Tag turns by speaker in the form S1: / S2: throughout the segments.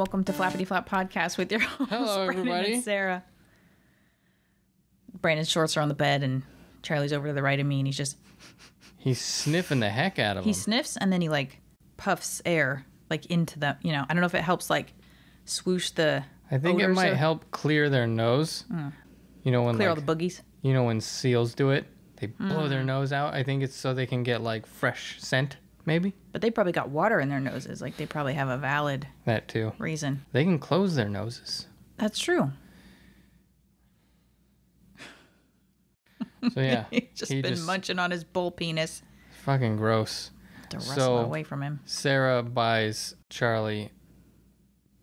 S1: welcome to Flappity Flap Podcast with your hosts,
S2: Hello,
S1: Brandon
S2: everybody.
S1: and Sarah. Brandon's shorts are on the bed, and Charlie's over to the right of me, and
S2: He's sniffing the heck out of
S1: he
S2: them.
S1: sniffs, and then he, like, puffs air, like, into them. You know, I don't know if it helps, like, swoosh the
S2: I think it
S1: odors
S2: might
S1: or-
S2: help clear their nose. You know when
S1: clear
S2: like,
S1: all the boogies.
S2: you know when seals do it, they blow their nose out. I think it's so they can get like fresh scent, maybe.
S1: But they probably got water in their noses. Like, they probably have a valid
S2: That too.
S1: reason.
S2: They can close their noses.
S1: That's true.
S2: So yeah,
S1: He's just
S2: he
S1: been munching on his bull penis.
S2: fucking gross.
S1: To wrestle
S2: So-
S1: it away from him.
S2: Sarah buys Charlie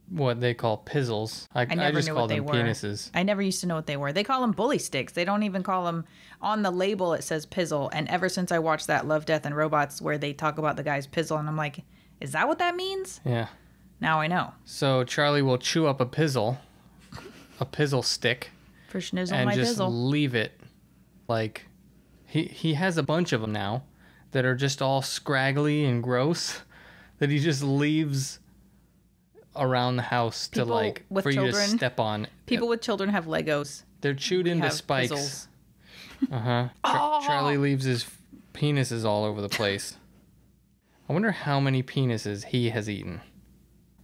S2: what they call pizzles. I
S1: never
S2: just
S1: knew
S2: call
S1: what they
S2: them
S1: were.
S2: penises.
S1: I never used to know what they were. They call them bully sticks. They don't even call them, on the label it says pizzle. And ever since I watched that Love, Death, and Robots where they talk about the guy's pizzle, and I'm like, is that what that means?
S2: Yeah.
S1: Now I know.
S2: So Charlie will chew up a pizzle stick,
S1: For schnizzle
S2: and
S1: my
S2: just
S1: pizzle.
S2: leave it. Like he has a bunch of them now that are just all scraggly and gross that he just leaves around the house
S1: People
S2: to like
S1: with
S2: for you to
S1: children-
S2: step on.
S1: People with children have Legos.
S2: They're chewed into
S1: have
S2: spikes.
S1: pizzles.
S2: Uh-huh. Charlie leaves his penises all over the place. I wonder how many penises he has eaten.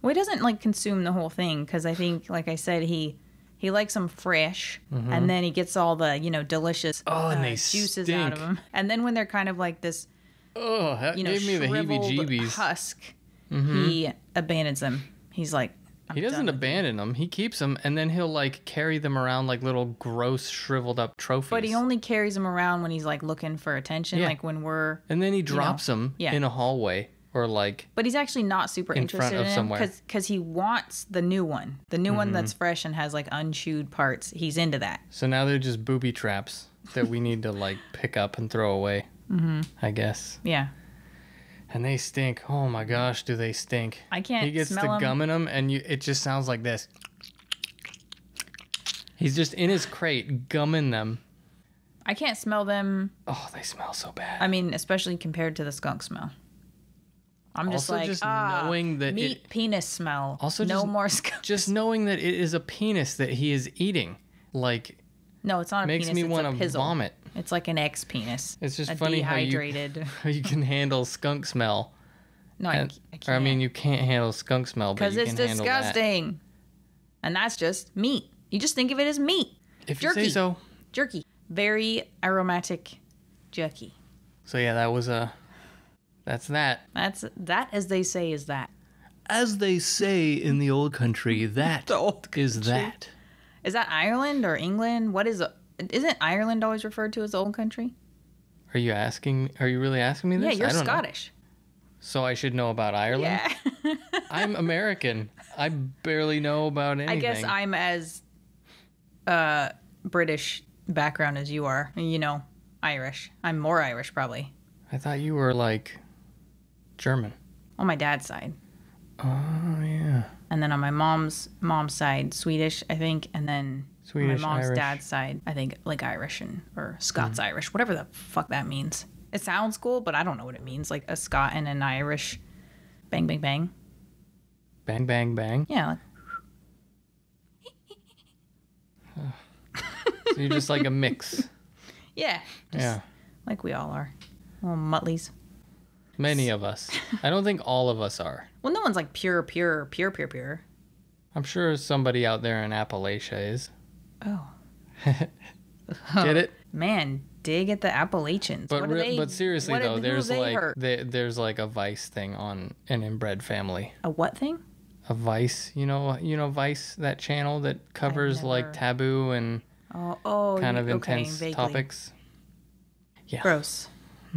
S1: Well, he doesn't like consume the whole thing because I think, like I said, he likes them fresh, and then he gets all the delicious
S2: And they
S1: juices
S2: stink.
S1: out of them. And then when they're kind of like this,
S2: Oh, that gave me the
S1: shriveled
S2: heebie-jeebies.
S1: husk, he abandons them. He's like,
S2: He doesn't abandon them. He keeps them, and then he'll like carry them around like little gross, shriveled up trophies.
S1: But he only carries them around when he's like looking for attention,
S2: Yeah.
S1: like when we're.
S2: And then he drops them
S1: yeah.
S2: in a hallway or like
S1: But he's actually not super
S2: in front
S1: interested
S2: of
S1: in him
S2: somewhere.
S1: because he wants the new one, one that's fresh and has like unchewed parts. He's into that.
S2: so now they're just booby traps that we need to like pick up and throw away. I guess.
S1: Yeah,
S2: And they stink. Oh my gosh, do they stink?
S1: I can't
S2: He gets
S1: smell
S2: the
S1: 'em.
S2: gum in them, and it just sounds like this. He's just in his crate gumming them.
S1: I can't smell them.
S2: Oh, they smell so bad.
S1: I mean, especially compared to the skunk smell. I'm just
S2: Also,
S1: like,
S2: just knowing that
S1: meat penis smell.
S2: Also,
S1: no
S2: just-
S1: more skunk.
S2: Just knowing that it is a penis that he is eating, like,
S1: No, it's not a
S2: makes
S1: penis.
S2: me
S1: It's
S2: want
S1: a
S2: to
S1: pizzle.
S2: vomit.
S1: It's like an ex penis.
S2: It's just
S1: a
S2: funny
S1: dehydrated.
S2: how you can handle skunk smell.
S1: No, I can't.
S2: Or I mean, you can't handle skunk smell, but
S1: because
S2: you
S1: it's
S2: can handle that.
S1: disgusting, and that's just meat. You just think of it as meat.
S2: If
S1: Jerky.
S2: you say so.
S1: Jerky, very aromatic jerky.
S2: So yeah, that's that.
S1: That's that, as they say, is that.
S2: As they say in the old country, that
S1: The old
S2: is that.
S1: Is that Ireland or England? What is? Isn't Ireland always referred to as the old country?
S2: Are you really asking me this?
S1: Yeah, you're
S2: I don't know.
S1: Scottish.
S2: So I should know about Ireland?
S1: Yeah.
S2: I'm American. I barely know about anything.
S1: I guess I'm as British background as you are. Irish. I'm more Irish probably.
S2: I thought you were like German.
S1: On my dad's side.
S2: Oh yeah.
S1: And then on my mom's side, Swedish, I think. And then
S2: Swedish,
S1: my mom's
S2: Irish.
S1: dad's side, I think like Irish or Scots Irish, whatever the fuck that means. It sounds cool, but I don't know what it means. Like a Scot and an Irish. Bang, bang, bang.
S2: Bang bang bang.
S1: Yeah. Like,
S2: So you're just like a mix.
S1: yeah. Just
S2: Yeah.
S1: like we all are. Little mutleys.
S2: Many of us. I don't think all of us are.
S1: Well, no one's like pure.
S2: I'm sure somebody out there in Appalachia is.
S1: Oh.
S2: Get it?
S1: Man, dig at the Appalachians.
S2: But
S1: What do they-
S2: but seriously
S1: what did-
S2: though,
S1: who
S2: there's
S1: they
S2: like
S1: hurt?
S2: there's like a Vice thing on an inbred family.
S1: A what thing?
S2: A Vice, you know Vice, that channel that covers like
S1: never-
S2: taboo and
S1: Oh,
S2: kind of
S1: okay,
S2: intense
S1: vaguely.
S2: topics. Yeah.
S1: Gross.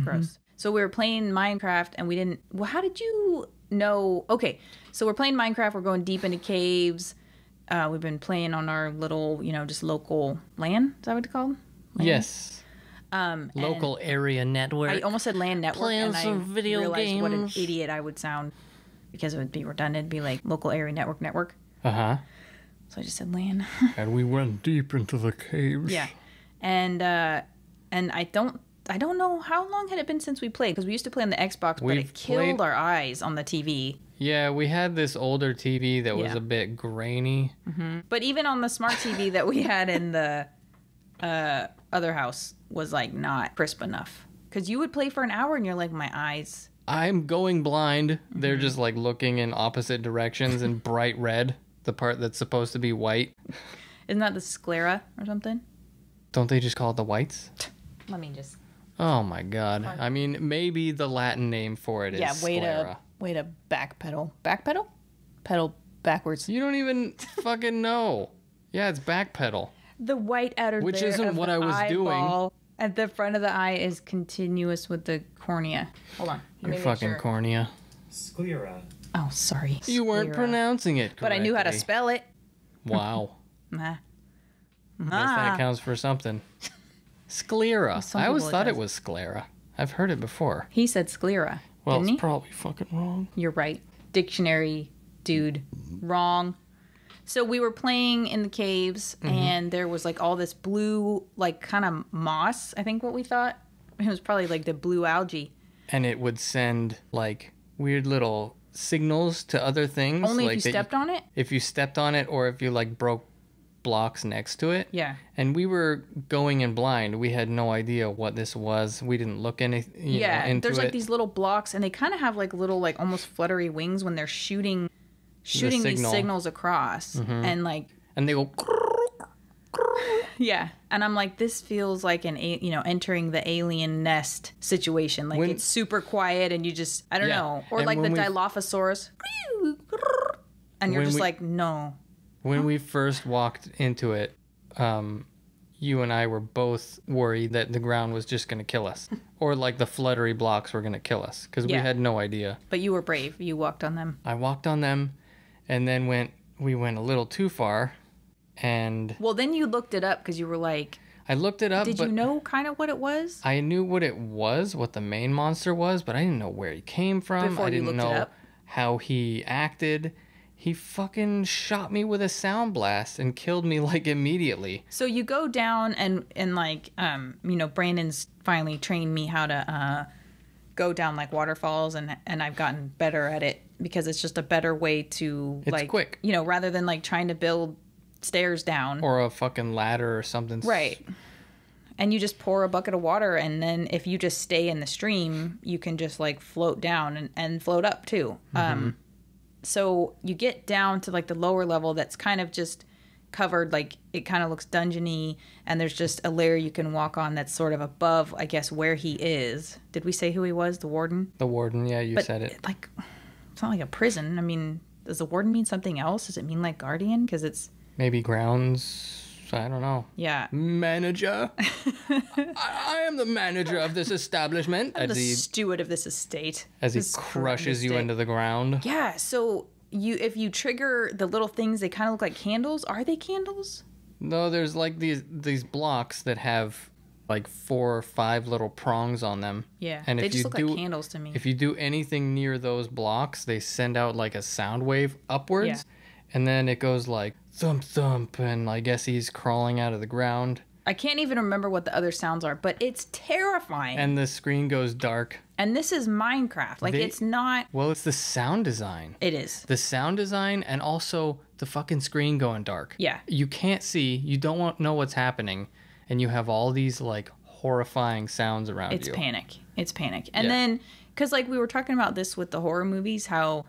S1: Gross. So we were playing Minecraft and we didn't. Well, how did you know? Okay, so we're playing Minecraft. We're going deep into caves. We've been playing on our little, just local LAN. Is that what it's called? LAN?
S2: Yes. Local area network.
S1: I almost said LAN network,
S2: Playing
S1: and
S2: some
S1: I
S2: video
S1: realized what an
S2: games.
S1: idiot I would sound because it would be redundant. It'd be like local area network.
S2: Uh-huh.
S1: So I just said LAN.
S2: And we went deep into the caves.
S1: Yeah, and I don't know how long had it been since we played, because we used to play on the Xbox, but
S2: We've
S1: it killed
S2: played-
S1: our eyes on the TV.
S2: Yeah, we had this older TV that was
S1: Yeah.
S2: a bit grainy.
S1: But even on the smart TV that we had in the other house was like not crisp enough. Because you would play for an hour and you're like, my eyes.
S2: I'm going blind. They're just like looking in opposite directions in bright red, the part that's supposed to be white.
S1: Isn't that the sclera or something?
S2: Don't they just call it the whites?
S1: Let me just.
S2: Oh my god. I mean, maybe the Latin name for it is sclera.
S1: Way to backpedal. Backpedal? Pedal backwards.
S2: You don't even fucking know. Yeah, it's backpedal.
S1: The white outer
S2: Which
S1: layer
S2: isn't
S1: of
S2: what
S1: the
S2: I was
S1: eyeball at the front of the eye is continuous with the cornea. Hold on. Let
S2: Your
S1: me make
S2: fucking
S1: sure.
S2: cornea.
S3: Sclera.
S1: Oh, sorry.
S2: You weren't
S1: Sclera.
S2: pronouncing it correctly.
S1: But I knew how to spell it.
S2: Wow.
S1: Nah.
S2: Guess that counts for something. Sclera.
S1: Some
S2: I always
S1: people it
S2: thought it
S1: does.
S2: was sclera. I've heard it before.
S1: He said sclera.
S2: Well,
S1: didn't
S2: it's
S1: he?
S2: probably fucking wrong.
S1: You're right. Dictionary, dude. Wrong. So we were playing in the caves, and there was like all this blue, like kind of moss, I think what we thought. It was probably like the blue algae.
S2: And it would send like weird little signals to other things.
S1: Only
S2: like
S1: if you stepped on it?
S2: If you stepped on it or if you like broke blocks next to it.
S1: Yeah.
S2: And we were going in blind. We had no idea what this was. We didn't look into
S1: There's like
S2: it.
S1: these little blocks, and they kind of have like little, like almost fluttery wings when they're shooting these
S2: signal.
S1: signals across. And like,
S2: And they go
S1: yeah. And I'm like, this feels like entering the alien nest situation. Like
S2: When-
S1: it's super quiet, and you just, I don't
S2: Yeah.
S1: know. Or
S2: And
S1: like the
S2: when we-
S1: Dilophosaurus. And you're
S2: When
S1: just
S2: we-
S1: like, no.
S2: When we first walked into it, you and I were both worried that the ground was just going to kill us. Or like the fluttery blocks were going to kill us. Because we
S1: Yeah.
S2: had no idea.
S1: But you were brave. You walked on them.
S2: I walked on them and then we went a little too far. And
S1: Well, then you looked it up because you were like,
S2: I looked it up.
S1: did
S2: but
S1: you know kind of what it was?
S2: I knew what it was, what the main monster was, but I didn't know where he came from.
S1: Before
S2: I
S1: you
S2: didn't
S1: looked it
S2: know
S1: up?
S2: how he acted. He fucking shot me with a sound blast and killed me like immediately.
S1: So you go down and like, Brandon's finally trained me how to go down like waterfalls, and I've gotten better at it because it's just a better way to
S2: It's
S1: like,
S2: quick.
S1: Rather than like trying to build stairs down.
S2: Or a fucking ladder or something.
S1: Right. And you just pour a bucket of water, and then if you just stay in the stream, you can just like float down and float up too. So you get down to like the lower level that's kind of just covered, like it kind of looks dungeony, and there's just a layer you can walk on that's sort of above, I guess, where he is. Did we say who he was? The warden?
S2: The warden, yeah, you said it.
S1: Like, it's not like a prison. I mean, does the warden mean something else? Does it mean like guardian? Because it's,
S2: Maybe grounds. I don't know.
S1: yeah.
S2: Manager. I am the manager of this establishment.
S1: I'm the steward of this estate.
S2: As he
S1: This
S2: crushes you
S1: estate.
S2: into the ground.
S1: Yeah, so if you trigger the little things, they kind of look like candles. Are they candles?
S2: No, there's like these blocks that have like 4 or 5 little prongs on them.
S1: Yeah,
S2: And
S1: they
S2: if
S1: just
S2: you
S1: look
S2: do,
S1: like candles to me.
S2: If you do anything near those blocks, they send out like a sound wave upwards.
S1: Yeah.
S2: And then it goes like thump thump, and I guess he's crawling out of the ground.
S1: I can't even remember what the other sounds are, but it's terrifying.
S2: And the screen goes dark.
S1: And this is Minecraft. Like, it's not...
S2: Well, it's the sound design.
S1: It is.
S2: The sound design and also the fucking screen going dark.
S1: Yeah.
S2: You can't see, you don't know what's happening, and you have all these like horrifying sounds around
S1: It's
S2: you.
S1: panic. It's panic. And
S2: Yeah.
S1: then, because like we were talking about this with the horror movies, how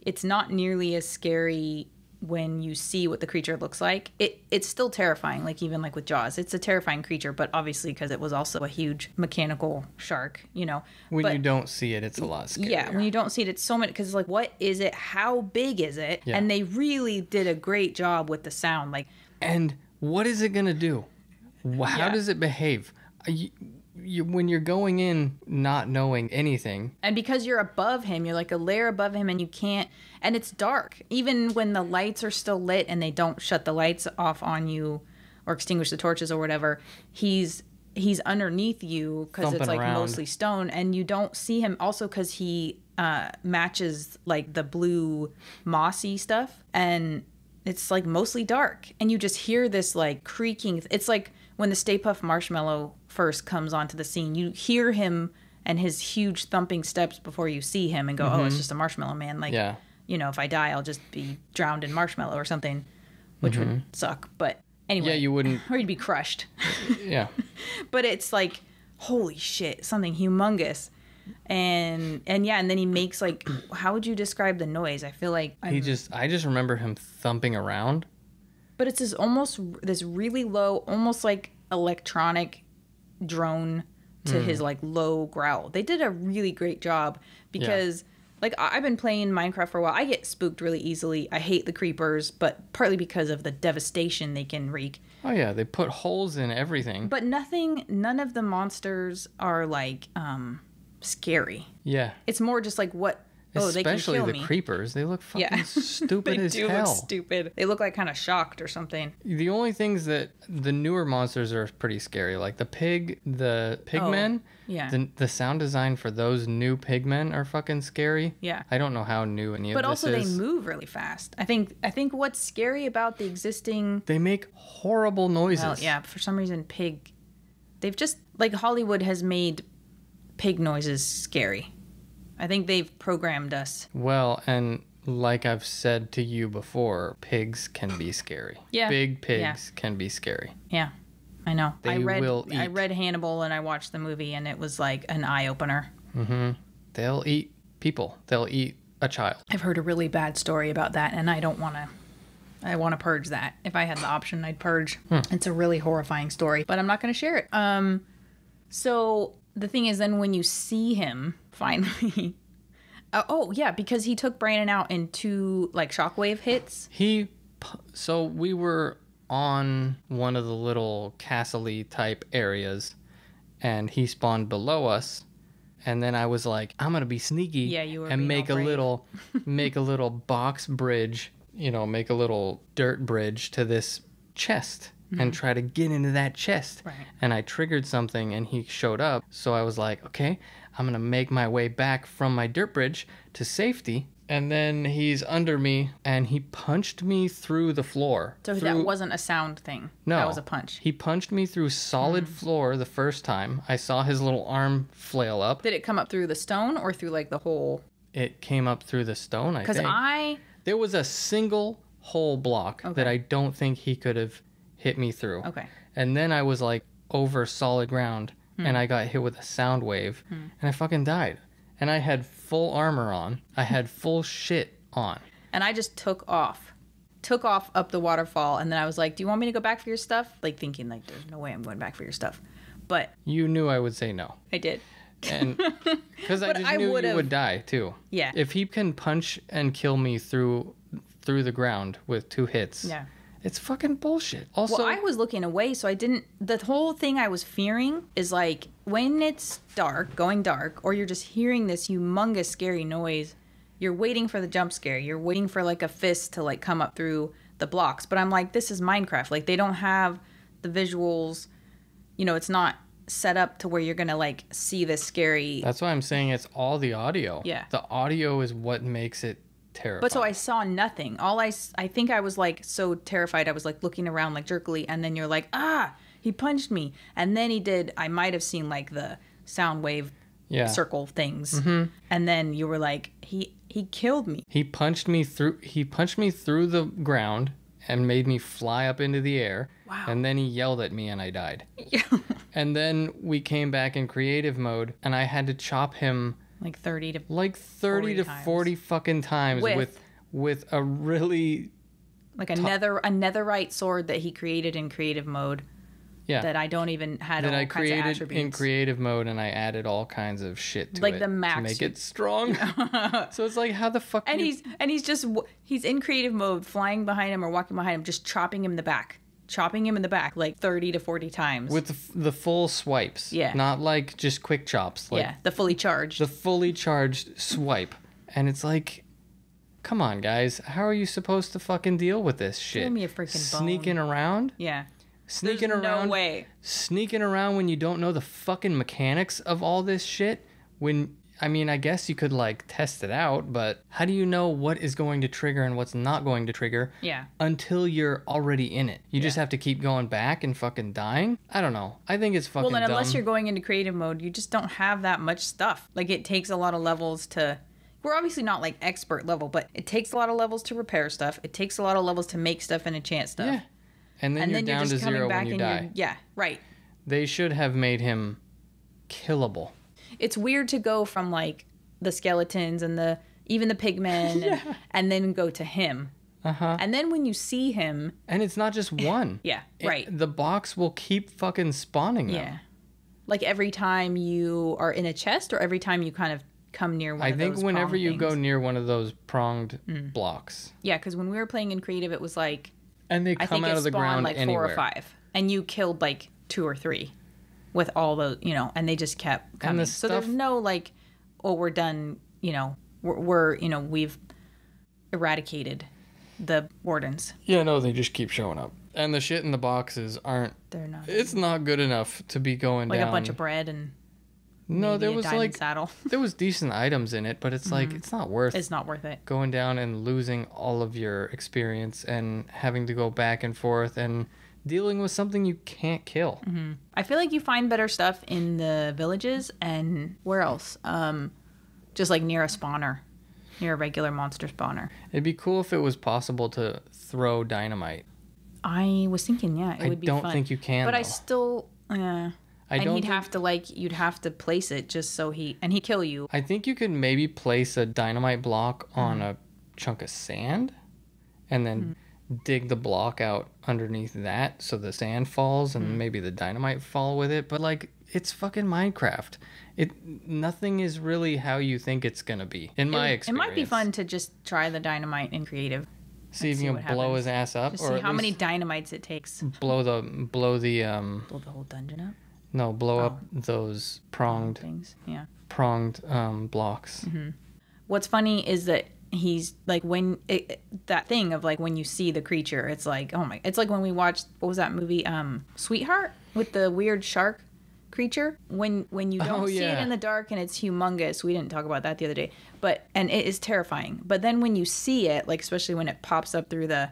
S1: it's not nearly as scary when you see what the creature looks like. It's still terrifying, like even like with Jaws. It's a terrifying creature, but obviously because it was also a huge mechanical shark,
S2: When
S1: But-
S2: you don't see it, it's a lot scarier.
S1: Yeah, when you don't see it, it's so much, because it's like, what is it? How big is it?
S2: Yeah.
S1: And they really did a great job with the sound. Like,
S2: And what is it going to do? How
S1: Yeah.
S2: does it behave? When you're going in not knowing anything,
S1: and because you're above him, you're like a layer above him, and you can't, and it's dark. Even when the lights are still lit and they don't shut the lights off on you or extinguish the torches or whatever, he's underneath you because it's
S2: Thumping
S1: like
S2: around.
S1: mostly stone, and you don't see him also because he matches like the blue mossy stuff, and it's like mostly dark, and you just hear this like creaking. It's like when the Stay Puft Marshmallow first comes onto the scene, you hear him and his huge thumping steps before you see him and go, oh, it's just a marshmallow man. Like, you know, if I die, I'll just be drowned in marshmallow or something, which would suck. But anyway.
S2: Yeah, you wouldn't.
S1: Or you'd be crushed.
S2: Yeah.
S1: But it's like, holy shit, something humongous. And then he makes like, how would you describe the noise? I feel like
S2: I just remember him thumping around.
S1: But it's this really low, almost like electronic drone to his like low growl. They did a really great job because like I've been playing Minecraft for a while. I get spooked really easily. I hate the creepers, but partly because of the devastation they can wreak.
S2: Oh yeah, they put holes in everything.
S1: But none of the monsters are like scary.
S2: Yeah.
S1: It's more just like what
S2: Especially
S1: they can kill
S2: the
S1: me.
S2: creepers. They look fucking stupid as hell.
S1: They do look stupid. They look like kind of shocked or something.
S2: The only things that the newer monsters are pretty scary, like the pigmen.
S1: Yeah.
S2: The sound design for those new pigmen are fucking scary.
S1: Yeah.
S2: I don't know how new any of
S1: but
S2: this
S1: also
S2: is.
S1: they move really fast. I think what's scary about the existing.
S2: They make horrible noises.
S1: Well, yeah. For some reason, they've just like Hollywood has made pig noises scary. I think they've programmed us.
S2: Well, and like I've said to you before, pigs can be scary.
S1: Yeah.
S2: Big pigs can be scary.
S1: Yeah, I know.
S2: They will eat.
S1: I read Hannibal and I watched the movie and it was like an eye-opener.
S2: Mm-hmm. They'll eat people. They'll eat a child.
S1: I've heard a really bad story about that and I want to purge that. If I had the option, I'd purge. It's a really horrifying story, but I'm not going to share it. So the thing is then when you see him finally... because he took Brandon out in 2 like shockwave hits.
S2: So we were on one of the little castle-y type areas and he spawned below us. And then I was like, I'm going to be sneaky
S1: you were
S2: and
S1: make a
S2: little box bridge, make a little dirt bridge to this chest. And try to get into that chest.
S1: Right.
S2: And I triggered something and he showed up. So I was like, okay, I'm going to make my way back from my dirt bridge to safety. And then he's under me and he punched me through the floor.
S1: So that wasn't a sound thing.
S2: No.
S1: That was a punch.
S2: He punched me through solid floor the first time. I saw his little arm flail up.
S1: Did it come up through the stone or through like the hole?
S2: It came up through the stone, I think.
S1: Because
S2: There was a single hole block that I don't think he could have hit me through.
S1: Okay.
S2: And then I was like over solid ground and I got hit with a sound wave and I fucking died. And I had full armor on. I had full shit on.
S1: And I just took off up the waterfall and then I was like, do you want me to go back for your stuff? Like thinking like there's no way I'm going back for your stuff. But
S2: you knew I would say no.
S1: I did.
S2: And because I just knew you would die too.
S1: Yeah.
S2: If he can punch and kill me through the ground with 2 hits.
S1: Yeah.
S2: It's fucking bullshit. Also,
S1: well, I was looking away, so I didn't... The whole thing I was fearing is, like, when it's going dark, or you're just hearing this humongous scary noise, you're waiting for the jump scare. You're waiting for, like, a fist to, like, come up through the blocks. But I'm like, this is Minecraft. Like, they don't have the visuals. It's not set up to where you're going to, like, see this scary...
S2: That's why I'm saying it's all the audio.
S1: Yeah.
S2: The audio is what makes it terrifying.
S1: But so I saw nothing. I think I was like so terrified. I was like looking around like jerkily, and then you're like, he punched me, and then he did. I might have seen like the sound wave circle things, and then you were like, he killed me.
S2: He punched me through the ground and made me fly up into the air.
S1: Wow.
S2: And then he yelled at me and I died.
S1: Yeah.
S2: And then we came back in creative mode and I had to chop him
S1: like 30 to
S2: 40 fucking times with a really
S1: like a netherite sword that he created in creative mode. Yeah. That I don't even had all kinds of attributes
S2: in creative mode, and I added all kinds of shit to
S1: like
S2: it
S1: the max
S2: to make it strong. So it's like, how the fuck?
S1: And he's in creative mode, flying behind him or walking behind him, just chopping him in the back like 30 to 40 times
S2: with the full swipes. Yeah, not like just quick chops. Like
S1: the fully charged
S2: swipe, and it's like, come on, guys, how are you supposed to fucking deal with this shit?
S1: Give me a freaking
S2: sneaking around.
S1: Yeah.
S2: Sneaking around.
S1: No way.
S2: Sneaking around when you don't know the fucking mechanics of all this shit. When I mean, I guess you could like test it out, but how do you know what is going to trigger and what's not going to trigger until you're already in it? You just have to keep going back and fucking dying? I don't know. I think it's fucking
S1: Well, and unless
S2: dumb.
S1: you're going into creative mode, you just don't have that much stuff. Like, it takes a lot of levels to... We're obviously not, like, expert level, but it takes a lot of levels to repair stuff. It takes a lot of levels to make stuff and enchant stuff.
S2: Yeah. And then you're down to 0 when you die.
S1: Yeah, right.
S2: They should have made him killable.
S1: It's weird to go from, like, the skeletons and even the pigmen and then go to him. And then when you see him...
S2: And it's not just one.
S1: Right.
S2: The box will keep fucking spawning them.
S1: Yeah. Like, every time you are in a chest or every time you kind of come near one of those
S2: I think whenever you
S1: things?
S2: go near one of those pronged blocks.
S1: Yeah, because when we were playing in creative, it was like...
S2: And they come out of the ground
S1: like
S2: anywhere.
S1: 4 or 5. And you killed like 2 or 3 with all those, and they just kept coming. So there's no like, oh, we're done, we've eradicated the wardens.
S2: Yeah, no, they just keep showing up. And the shit in the boxes aren't...
S1: They're not.
S2: It's not good enough to be going
S1: like
S2: down.
S1: Like a bunch of bread and...
S2: No, there was like...
S1: saddle.
S2: There was decent items in it, but it's like, it's not worth...
S1: It's not worth it.
S2: Going down and losing all of your experience and having to go back and forth and dealing with something you can't kill.
S1: I feel like you find better stuff in the villages and where else? Just like near a spawner. Near a regular monster spawner.
S2: It'd be cool if it was possible to throw dynamite.
S1: I was thinking, it would be fun.
S2: I don't think you can,
S1: But
S2: though.
S1: I still... you'd have to place it just so he'd kill you.
S2: I think you could maybe place a dynamite block on a chunk of sand and then dig the block out underneath that so the sand falls and maybe the dynamite fall with it. But like, it's fucking Minecraft. Nothing is really how you think it's gonna be, in my experience.
S1: It might be fun to just try the dynamite in creative.
S2: See if you can blow his ass up,
S1: just or see how many dynamites it takes.
S2: Blow the
S1: blow the whole dungeon up.
S2: No, blow up those pronged
S1: things. Yeah.
S2: Pronged blocks.
S1: What's funny is that he's like that thing of like when you see the creature, it's like, oh my! It's like when we watched, what was that movie, Sweetheart, with the weird shark creature. When you don't see it in the dark and it's humongous. We didn't talk about that the other day, and it is terrifying. But then when you see it, like especially when it pops up through the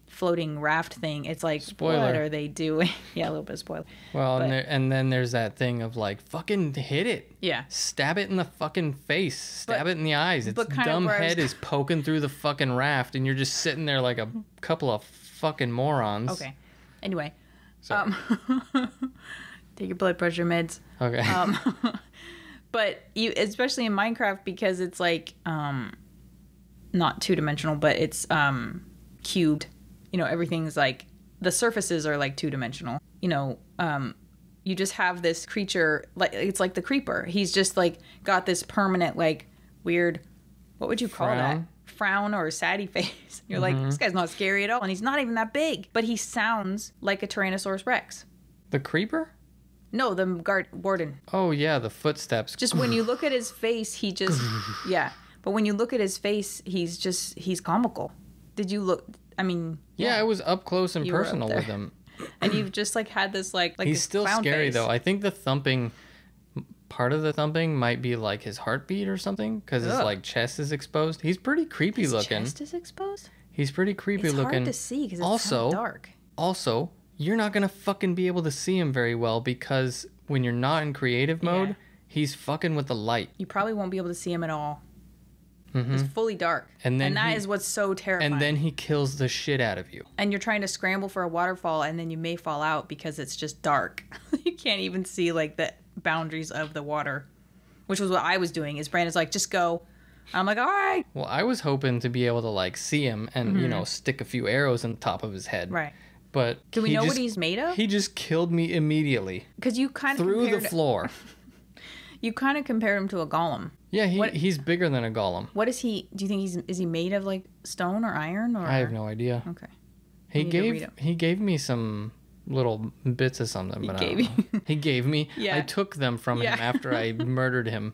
S1: floating raft thing, it's like, spoiler. What are they doing? Yeah, a little bit of spoiler.
S2: Well, and then there's that thing of like, fucking hit it.
S1: Yeah.
S2: Stab it in the fucking face. Stab it in the eyes. Its dumb head is poking through the fucking raft and you're just sitting there like a couple of fucking morons.
S1: Okay. Anyway. Take your blood pressure meds.
S2: Okay.
S1: But you, especially in Minecraft, because it's like, not 2-dimensional, but it's cubed. Everything's like, the surfaces are like 2-dimensional. You just have this creature, like it's like the creeper. He's just like got this permanent, like weird, what would you call that? Frown or saddy face. You're like, this guy's not scary at all, and he's not even that big. But he sounds like a Tyrannosaurus Rex.
S2: The creeper?
S1: No, the warden.
S2: Oh yeah, the footsteps.
S1: Just when you look at his face, he just But when you look at his face, he's comical. Did you look? I mean,
S2: I was up close and personal with him.
S1: And you've just like had this like
S2: he's still scary face. Though. I think the thumping, part of the thumping might be like his heartbeat or something, because his like chest is exposed. He's pretty creepy looking.
S1: His chest is exposed?
S2: He's pretty creepy looking.
S1: It's hard to see because it's so dark.
S2: Also, you're not gonna fucking be able to see him very well because when you're not in creative mode, he's fucking with the light.
S1: You probably won't be able to see him at all. It's fully dark. And that is what's so terrifying.
S2: And then he kills the shit out of you.
S1: And you're trying to scramble for a waterfall, and then you may fall out because it's just dark. You can't even see like the boundaries of the water, which was what I was doing. Is Brandon's like, just go. I'm like, all right.
S2: Well, I was hoping to be able to like see him and stick a few arrows on the top of his head.
S1: Right.
S2: But
S1: do we know what he's made of?
S2: He just killed me immediately.
S1: Because you kind of
S2: through the floor.
S1: You kind of compared him to a golem.
S2: Yeah, he's bigger than a golem.
S1: What is he? Do you think is he made of like stone or iron? Or
S2: I have no idea.
S1: Okay.
S2: He gave me some little bits of something, but he gave me.
S1: Yeah.
S2: I took them from him after I murdered him,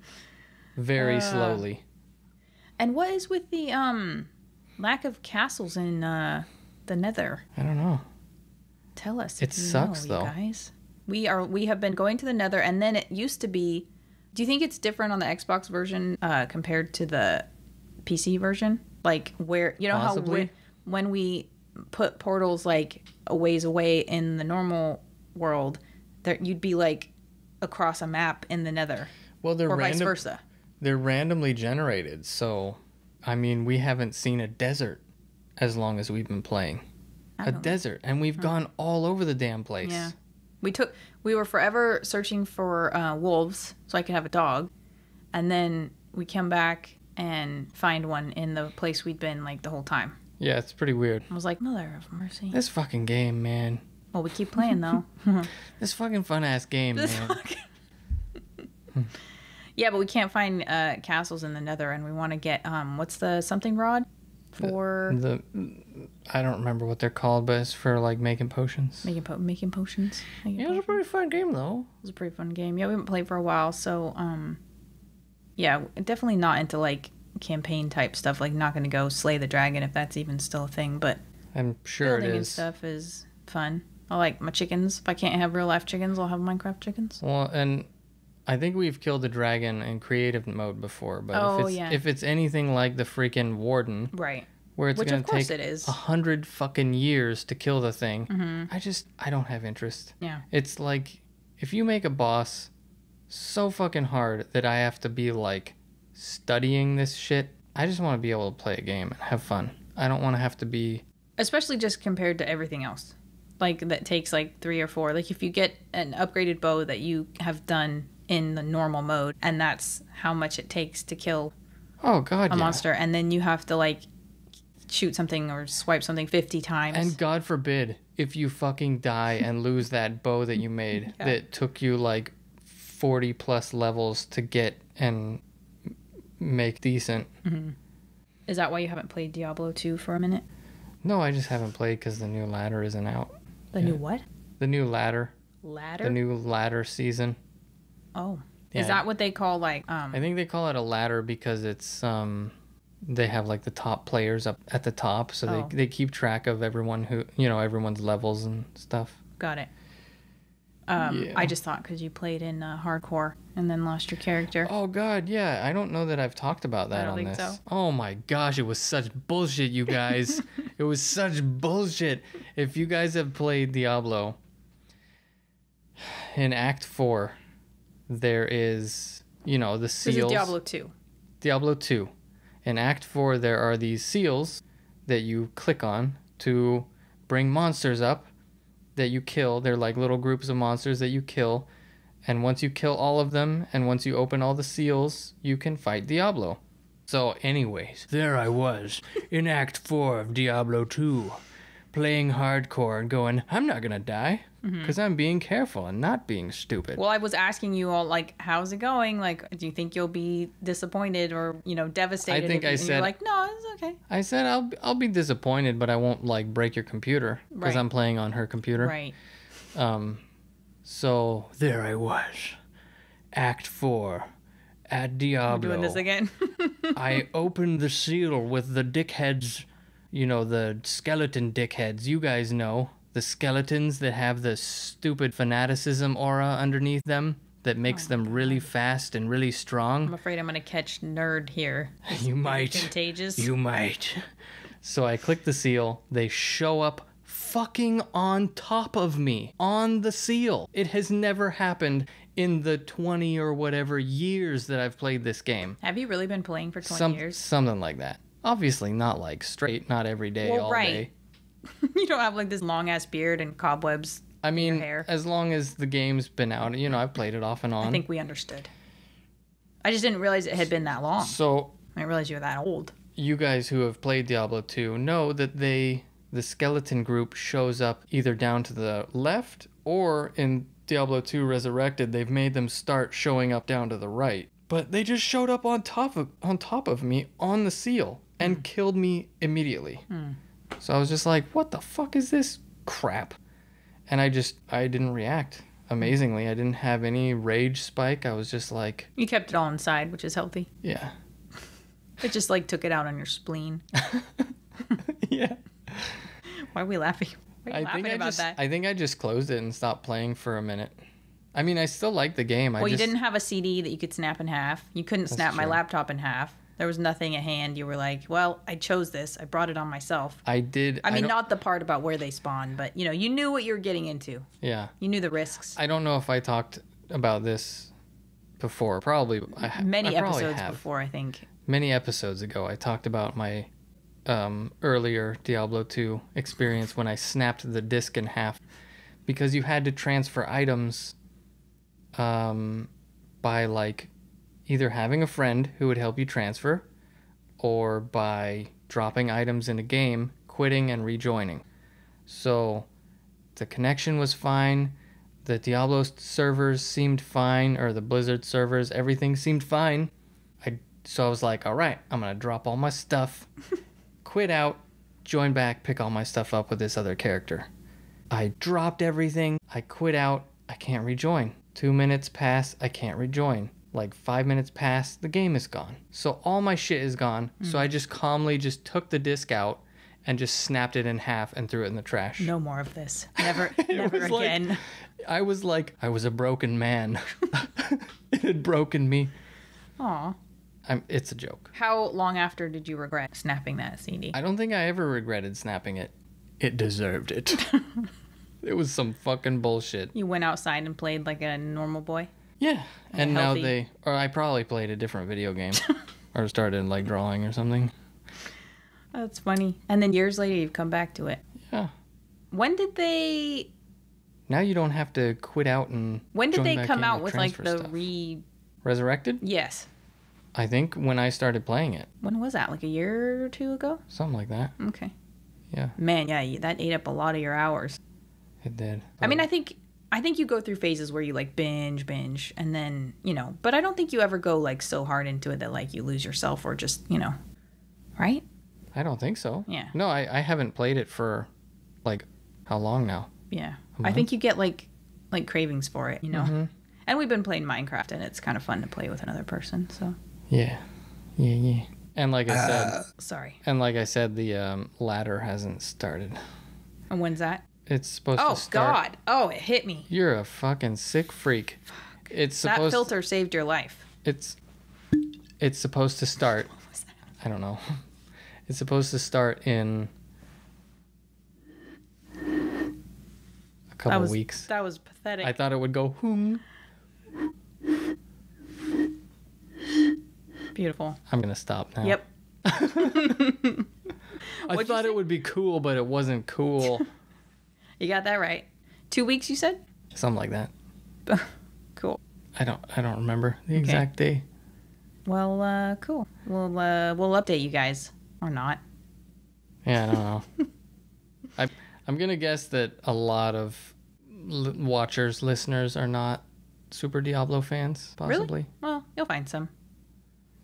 S2: very slowly.
S1: And what is with the lack of castles in the Nether?
S2: I don't know.
S1: Tell us.
S2: It sucks though,
S1: you guys. We have been going to the Nether, and then it used to be Do you think it's different on the Xbox version compared to the PC version? Like where you know
S2: Possibly.
S1: how when we put portals like a ways away in the normal world, there you'd be like across a map in the Nether,
S2: Well,
S1: or vice versa.
S2: They're randomly generated, so I mean, we haven't seen a desert as long as we've been playing. A desert, and we've gone all over the damn place.
S1: Yeah, we were forever searching for wolves so I could have a dog, and then we come back and find one in the place we'd been like the whole time.
S2: Yeah, it's pretty weird.
S1: I was like, Mother of mercy.
S2: This fucking game, man.
S1: Well, we keep playing though.
S2: This fucking fun ass game, man.
S1: Yeah, but we can't find castles in the Nether, and we want to get what's the something rod for
S2: I don't remember what they're called, but it's for like making potions.
S1: making potions.
S2: Yeah, it's a pretty fun game though.
S1: It was a pretty fun game. Yeah, we haven't played for a while, so yeah, definitely not into like campaign type stuff. Like, not going to go slay the dragon if that's even still a thing. But
S2: I'm sure it
S1: building and
S2: is.
S1: stuff is fun. I like my chickens. If I can't have real life chickens, I'll have Minecraft chickens.
S2: Well, and I think we've killed a dragon in creative mode before, but if it's anything like the freaking Warden,
S1: right,
S2: where it's going to take
S1: it is
S2: 100 fucking years to kill the thing,
S1: Mm-hmm.
S2: I don't have interest.
S1: Yeah.
S2: It's like, if you make a boss so fucking hard that I have to be like studying this shit, I just want to be able to play a game and have fun. I don't want to have to be...
S1: Especially just compared to everything else. Like, that takes like 3 or 4. Like, if you get an upgraded bow that you have done in the normal mode, and that's how much it takes to kill a monster, and then you have to like shoot something or swipe something 50 times.
S2: And God forbid if you fucking die and lose that bow that you made that took you like 40 plus levels to get and make decent.
S1: Mm-hmm. Is that why you haven't played Diablo 2 for a minute?
S2: No, I just haven't played because the new ladder isn't out.
S1: The new what?
S2: The new ladder.
S1: Ladder?
S2: The new ladder season.
S1: Oh.
S2: Yeah.
S1: Is that what they call like
S2: I think they call it a ladder because it's they have like the top players up at the top, so they keep track of everyone who, you know, everyone's levels and stuff.
S1: Got it. I just thought because you played in hardcore and then lost your character.
S2: Oh god, yeah. I don't know that I've talked about that on this. So. Oh my gosh, it was such bullshit, you guys. It was such bullshit. If you guys have played Diablo, in Act 4, there is, you know, the seals.
S1: This is Diablo 2.
S2: Diablo 2. In Act 4, there are these seals that you click on to bring monsters up that you kill. They're like little groups of monsters that you kill. And once you kill all of them, and once you open all the seals, you can fight Diablo. So anyways, there I was in Act 4 of Diablo 2, playing hardcore and going, I'm not gonna die, because I'm being careful and not being stupid.
S1: Well, I was asking you all, like, how's it going? Like, do you think you'll be disappointed or, you know, devastated?
S2: I think I said...
S1: You're like, no, it's okay.
S2: I said, I'll be disappointed, but I won't, like, break your computer, because I'm playing on her computer.
S1: Right.
S2: So, there I was. Act 4. At Diablo.
S1: We're doing this again.
S2: I opened the seal with the dickheads, you know, the skeleton dickheads. You guys know. The skeletons that have the stupid fanaticism aura underneath them that makes them really fast and really strong.
S1: I'm afraid I'm going to catch nerd here.
S2: You might.
S1: Contagious.
S2: You might. So I click the seal. They show up fucking on top of me. On the seal. It has never happened in the 20 or whatever years that I've played this game.
S1: Have you really been playing for 20 years?
S2: Something like that. Obviously not like straight, not every day, all day.
S1: You don't have like this long ass beard and cobwebs in your hair.
S2: As long as the game's been out, you know, I've played it off and on.
S1: I think we understood. I just didn't realize it had been that long.
S2: So
S1: I didn't realize you were that old.
S2: You guys who have played Diablo 2 know that the skeleton group shows up either down to the left, or in Diablo 2 Resurrected, they've made them start showing up down to the right. But they just showed up on top of me on the seal and killed me immediately. So I was just like, what the fuck is this crap? And I didn't react. Amazingly, I didn't have any rage spike. I was just like...
S1: You kept it all inside, which is healthy.
S2: Yeah.
S1: It just like took it out on your spleen.
S2: Yeah.
S1: Why are we laughing? Why are you laughing about that?
S2: I think I just closed it and stopped playing for a minute. I mean, I still like the game.
S1: Well, you didn't have a CD that you could snap in half. You couldn't snap my
S2: true.
S1: laptop in half. There was nothing at hand. You were like, well, I chose this. I brought it on myself.
S2: I did.
S1: I mean, not the part about where they spawn, but, you know, you knew what you were getting into.
S2: Yeah.
S1: You knew the risks.
S2: I don't know if I talked about this before. Probably.
S1: Many
S2: I probably
S1: episodes
S2: have.
S1: before, I think.
S2: Many episodes ago, I talked about my earlier Diablo 2 experience when I snapped the disc in half because you had to transfer items by, like, either having a friend who would help you transfer or by dropping items in a game, quitting, and rejoining. So the connection was fine. The Diablo servers seemed fine, or the Blizzard servers, everything seemed fine. So I was like, all right, I'm going to drop all my stuff, quit out, join back, pick all my stuff up with this other character. I dropped everything. I quit out. I can't rejoin. 2 minutes pass. I can't rejoin. Like 5 minutes pass. The game is gone. So all my shit is gone. So I just calmly just took the disc out and just snapped it in half and threw it in the trash.
S1: No more of this. Never again.
S2: Like, I was a broken man. It had broken me.
S1: Aw.
S2: It's a joke.
S1: How long after did you regret snapping that CD?
S2: I don't think I ever regretted snapping it. It deserved it. It was some fucking bullshit.
S1: You went outside and played like a normal boy?
S2: Yeah. And now
S1: healthy.
S2: I probably played a different video game. Or started like drawing or something.
S1: That's funny. And then years later, you've come back to it.
S2: Yeah.
S1: When did they...
S2: Now you don't have to quit out and
S1: When did
S2: join
S1: they
S2: back
S1: come
S2: in
S1: out
S2: to
S1: with like
S2: transfer
S1: the
S2: stuff. Resurrected?
S1: Yes.
S2: I think when I started playing it.
S1: When was that? Like a year or two ago?
S2: Something like that.
S1: Okay.
S2: Yeah.
S1: Man, yeah, that ate up a lot of your hours.
S2: It did.
S1: I mean, I think you go through phases where you like binge, and then, you know, but I don't think you ever go like so hard into it that like you lose yourself or just, you know, right?
S2: I don't think so.
S1: Yeah.
S2: No, I haven't played it for like how long now?
S1: Yeah. I think you get like cravings for it, you know?
S2: Mm-hmm.
S1: And we've been playing Minecraft and it's kind of fun to play with another person, so.
S2: Yeah. Yeah. And like I said,
S1: Sorry.
S2: and like I said, the ladder hasn't started.
S1: And when's that?
S2: It's supposed
S1: Oh,
S2: to start.
S1: God. Oh, it hit me.
S2: You're a fucking sick freak. It's
S1: That
S2: supposed
S1: filter saved your life.
S2: It's supposed to start.
S1: What was that?
S2: I don't know. It's supposed to start in a couple weeks.
S1: That was pathetic.
S2: I thought it would go whoom.
S1: Beautiful.
S2: I'm gonna stop now.
S1: Yep.
S2: I thought it would be cool, but it wasn't cool.
S1: You got that right. 2 weeks, you said?
S2: Something like that.
S1: Cool.
S2: I don't remember the exact day.
S1: Well, cool. We'll update you guys or not.
S2: Yeah, I don't know. I'm gonna guess that a lot of watchers, listeners are not super Diablo fans. Possibly.
S1: Really? Well, you'll find some.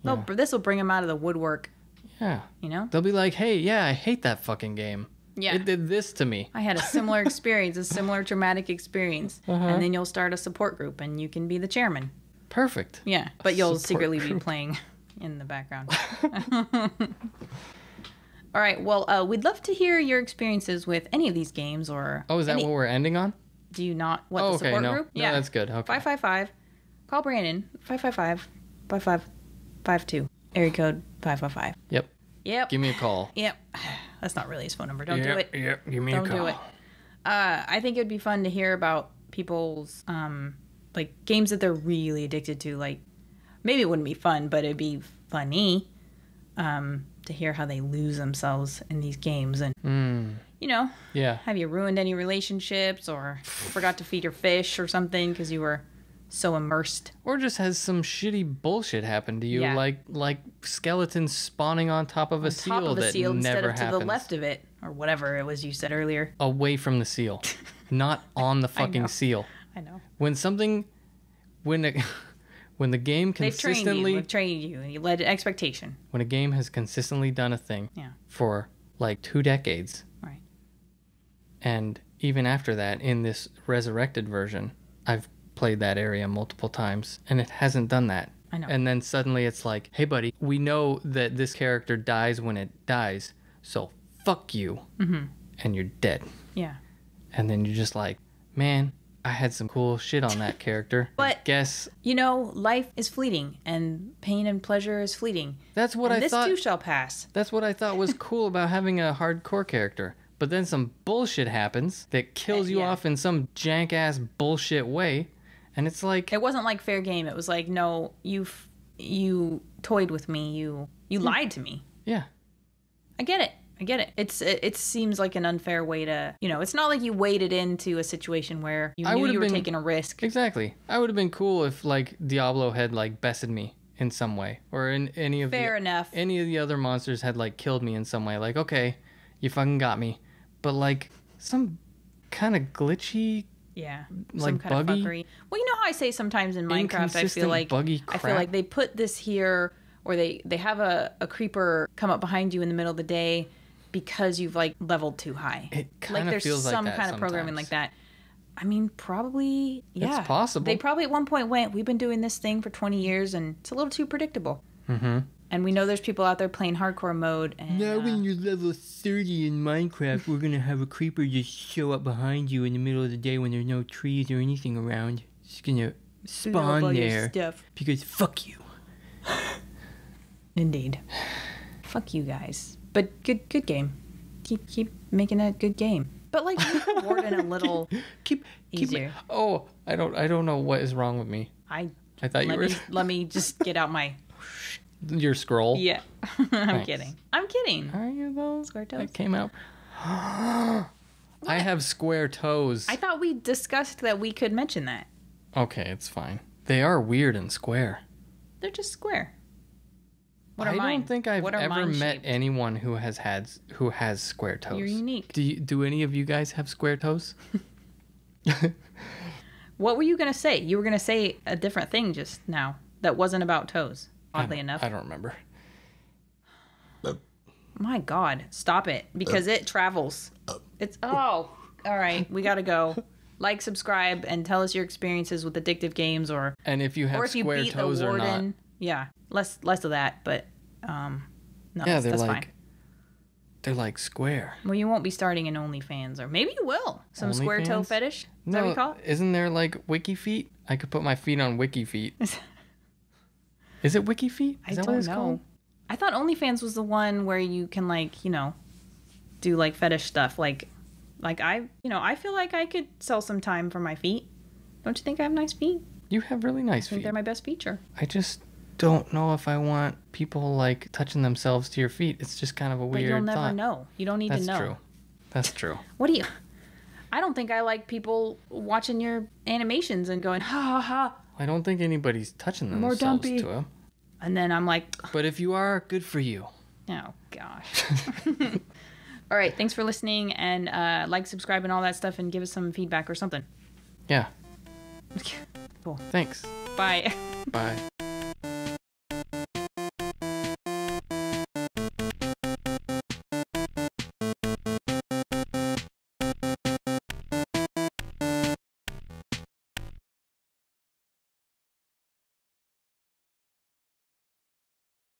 S2: Yeah.
S1: This will bring them out of the woodwork.
S2: Yeah.
S1: You know?
S2: They'll be like, "Hey, yeah, I hate that fucking game.
S1: Yeah.
S2: It did this to me."
S1: I had a similar experience, a similar traumatic experience. And then you'll start a support group and you can be the chairman.
S2: Perfect.
S1: Yeah. But you'll
S2: Support
S1: secretly be
S2: group.
S1: playing in the background. All right. Well, we'd love to hear your experiences with any of these games or.
S2: Oh, is that what we're ending on?
S1: Do you not? What,
S2: Oh,
S1: the
S2: okay.
S1: support
S2: No.
S1: group?
S2: No, that's good. Okay.
S1: 555. Call Brandon. 555-5552. Area code 555.
S2: Yep.
S1: Yep.
S2: Give me a call.
S1: Yep. That's not really his phone number. Don't do it.
S2: Yep. Give me
S1: Don't
S2: a call.
S1: do it. I think it'd be fun to hear about people's like games that they're really addicted to. Like maybe it wouldn't be fun, but it'd be funny to hear how they lose themselves in these games. And you know,
S2: Yeah.
S1: have you ruined any relationships or forgot to feed your fish or something because you were so immersed?
S2: Or just has some shitty bullshit happen to you,
S1: Yeah.
S2: like skeletons spawning on top of a seal
S1: Top of a
S2: that
S1: seal instead
S2: never
S1: of to
S2: happens.
S1: the left of it or whatever it was you said earlier.
S2: Away from the seal, not on the
S1: know.
S2: fucking seal.
S1: I know.
S2: When the game
S1: They've
S2: consistently
S1: trained you and you led expectation.
S2: when a game has consistently done a thing
S1: Yeah.
S2: for like 2 decades,
S1: Right.
S2: and even after that, in this resurrected version, I've played that area multiple times, and it hasn't done that.
S1: I know.
S2: And then suddenly it's like, hey, buddy, we know that this character dies when it dies, so fuck you. Mm-hmm. And you're dead.
S1: Yeah.
S2: And then you're just like, man, I had some cool shit on that character.
S1: But
S2: guess
S1: you know, life is fleeting, and pain and pleasure is fleeting.
S2: that's what I
S1: this
S2: thought.
S1: Too shall pass.
S2: That's what I thought was cool about having a hardcore character. But then some bullshit happens that kills you
S1: Yeah.
S2: off in some jank ass bullshit way, and it's like
S1: It wasn't like fair game. It was like, no, you toyed with me. You lied to me.
S2: yeah.
S1: I get it. It seems like an unfair way to, it's not like you waded into a situation where you knew you were taking a risk.
S2: Exactly. I would have been cool if like Diablo had like bested me in some way, or in any of
S1: Fair enough.
S2: any of the other monsters had like killed me in some way. Like, okay, you fucking got me, but like some kind of glitchy,
S1: Yeah.
S2: like
S1: Some kind of
S2: buggy,
S1: fuckery. Well, you know how I say sometimes in Minecraft, I
S2: inconsistent,
S1: feel like
S2: buggy
S1: I feel
S2: crap.
S1: like they put this here, or they have a creeper come up behind you in the middle of the day because you've like leveled too high.
S2: It
S1: like
S2: kinda
S1: there's
S2: feels like
S1: some
S2: that
S1: kind of programming
S2: sometimes.
S1: like that. I mean, probably, yeah.
S2: It's possible.
S1: They probably at one point went, we've been doing this thing for 20 years and it's a little too predictable.
S2: Mm-hmm.
S1: And we know there's people out there playing hardcore mode. And,
S3: Now when you're level 30 in Minecraft, we're gonna have a creeper just show up behind you in the middle of the day when there's no trees or anything around. It's gonna
S1: blow up
S3: spawn
S1: all your
S3: there.
S1: stuff.
S3: Because fuck you.
S1: Indeed. Fuck you guys. But good game. Keep making a good game. But like make the Warden a little
S2: Keep
S1: easier.
S2: Oh, I don't know what is wrong with me.
S1: I
S2: thought you were
S1: let me just get out my
S2: your scroll.
S1: yeah. I'm
S2: Thanks.
S1: kidding. I'm kidding.
S2: Are you though?
S1: Square toes.
S2: That came out. I have square toes.
S1: I thought we discussed that we could mention that.
S2: Okay, it's fine. They are weird and square.
S1: They're just square. What
S2: I
S1: are mine?
S2: don't think I've
S1: What are
S2: ever
S1: mine
S2: met
S1: shaped?
S2: anyone who has square toes.
S1: You're unique.
S2: Do any of you guys have square toes?
S1: What were you gonna say? You were gonna say a different thing just now that wasn't about toes. Oddly enough.
S2: I don't remember.
S1: My God, stop it because it travels. It's all right. We gotta go. Like, subscribe, and tell us your experiences with addictive games, or
S2: And if you have
S1: if you
S2: square
S1: beat the
S2: toes or
S1: Warden.
S2: not.
S1: Yeah, less of that, but no,
S2: Yeah,
S1: that's fine.
S2: they're like square.
S1: Well, you won't be starting an OnlyFans, or maybe you will. Some square toe
S2: OnlyFans?
S1: fetish. Is that what you call it?
S2: Isn't there like Wiki Feet? I could put my feet on Wiki Feet. Is it Wiki Feet?
S1: I
S2: Is that
S1: don't
S2: what it's
S1: know.
S2: called?
S1: I thought OnlyFans was the one where you can do like fetish stuff. Like I feel like I could sell some time for my feet. Don't you think I have nice feet?
S2: You have really nice
S1: I think
S2: feet.
S1: they're my best feature.
S2: I just don't know if I want people like touching themselves to your feet. It's just kind of a
S1: But
S2: weird
S1: you'll never
S2: thought.
S1: know. You don't need
S2: That's
S1: to know.
S2: true. That's true.
S1: What do you? I don't think I like people watching your animations and going ha ha ha,
S2: I don't think anybody's touching
S1: More
S2: themselves
S1: dumpy.
S2: to them.
S1: and then I'm like,
S2: But if you are, good for you.
S1: oh gosh. All right, thanks for listening, and like, subscribe, and all that stuff, and give us some feedback or something.
S2: Yeah.
S1: Cool.
S2: Thanks.
S1: Bye.
S2: Bye.